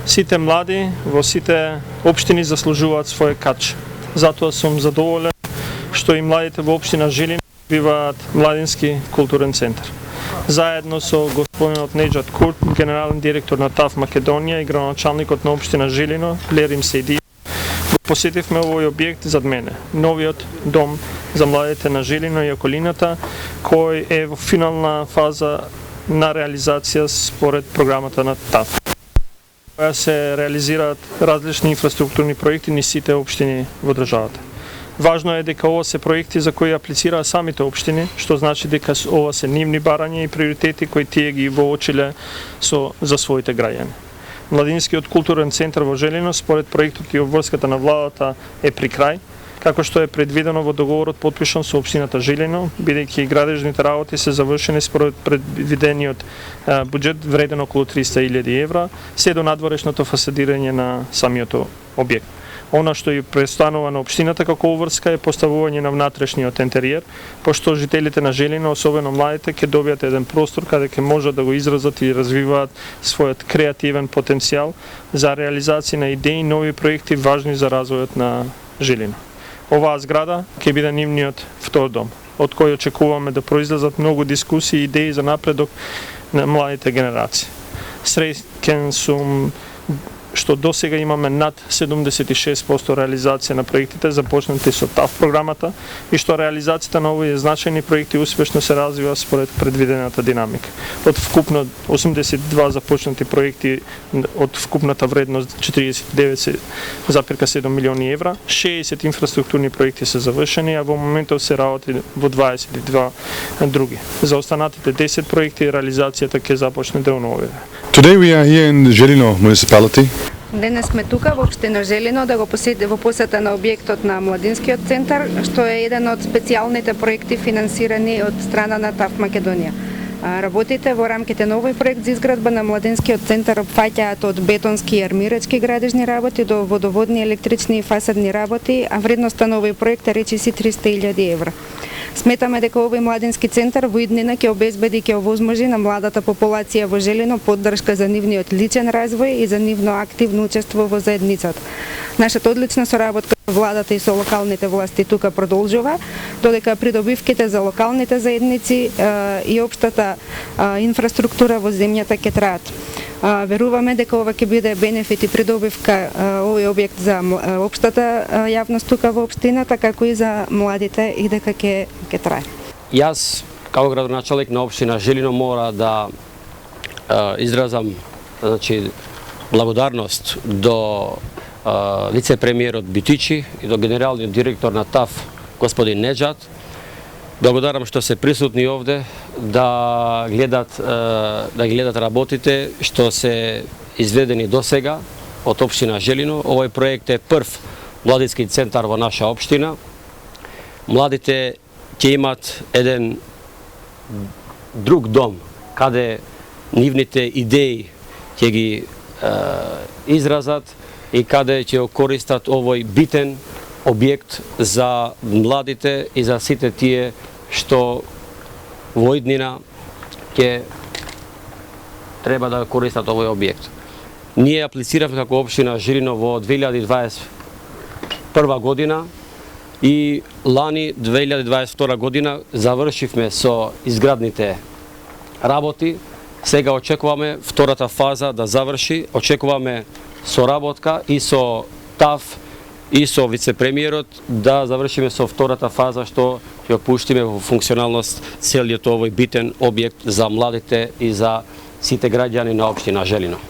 Сите млади во сите општини заслужуваат свој кач. Затоа сум задоволен што и младите во општина Жилино биваат младински културен центар. Заедно со господинот Неџат Курт, генерален директор на ТАФ Македонија и градоначалникот на општина Жилино, Лерим Сейди, го посетивме овој објект зад мене, новиот дом за младите на Жилино и околината, кој е во финална фаза на реализација според програмата на ТАФ. Која се реализираат различни инфраструктурни проекти низ сите општини во државата. Важно е дека ова се проекти за кои аплицираа самите општини, што значи дека ова се нивни барања и приоритети кои тие ги воочиле за своите граѓани. Младинскиот културен центар во Жилино според проектот и обврската на владата е при крај, како што е предвидено во договорот потпишан со општината Жилино, бидејќи градежните работи се завршени според предвидениот буџет вреден околу 300.000 евра, се до надворешното фасадирање на самиот објект. Она што и престанува на општината како обврска е поставување на внатрешниот интериер, пошто жителите на Жилино, особено младите, ќе добијат еден простор каде ќе можат да го изразат и развиваат својот креативен потенцијал за реализација на идеи и нови проекти важни за развојот на Жилино. Оваа зграда ќе биде нивниот втор дом, од кој очекуваме да произлезат многу дискусии и идеи за напредок на младите генерации. Среќен сум што досега имаме над 76% реализација на проектите започнати со ТАФ програмата и што реализацијата на овие значајни проекти успешно се развива според предвидената динамика. Од вкупно 82 започнати проекти од вкупната вредност 49,7 милиони евра, 60 инфраструктурни проекти се завршени, а во моментов се работи во 22 други. За останатите 10 проекти реализацијата ќе започне до нови. Today we are here in Željino municipality. Денес сме тука во општина Желино да го во посета на објектот на Младинскиот центар, што е еден од специјалните проекти финансирани од страна на ТАФ Македонија. Работите во рамките на овој проект за изградба на Младинскиот центар опфаќаат од бетонски и армирачки градежни работи до водоводни, електрични и фасадни работи, а вредноста на овој проект е речиси 300.000 евра. Сметаме дека овој младински центар во иднина ќе обезбеди и ќе овозможи на младата популација во Желино поддршка за нивниот личен развој и за нивно активно учество во заедницата. Нашата одлична соработка со владата и со локалните власти тука продолжува, додека придобивките за локалните заедници и општата инфраструктура во земјата ќе траат. Веруваме дека ова ќе биде бенефит и придобивка овој објект за општата јавност тука во општината, како и за младите и дека ќе трае. Јас, како градоначалник на општина Жилино, мора да изразам благодарност до вице-премиерот Битичи и до генералниот директор на ТАФ господин Неџат. Благодарам што се присутни овде да гледат работите што се изведени до сега од општина Жилино. Овој проект е прв младински центар во наша општина. Младите ќе имат еден друг дом каде нивните идеи ќе ги изразат и каде ќе користат овој битен објект за младите и за сите тие што во иднина ќе треба да користат овој објект. Ние аплициравме како општина Жилино во 2021 година и лани 2022 година завршивме со изградните работи. Сега очекуваме втората фаза да заврши, очекуваме соработка и со ТАФ и со вице-премиерот да завршиме со втората фаза што ќе опуштиме во функционалност целиот овој битен објект за младите и за сите граѓани на општина Жилино.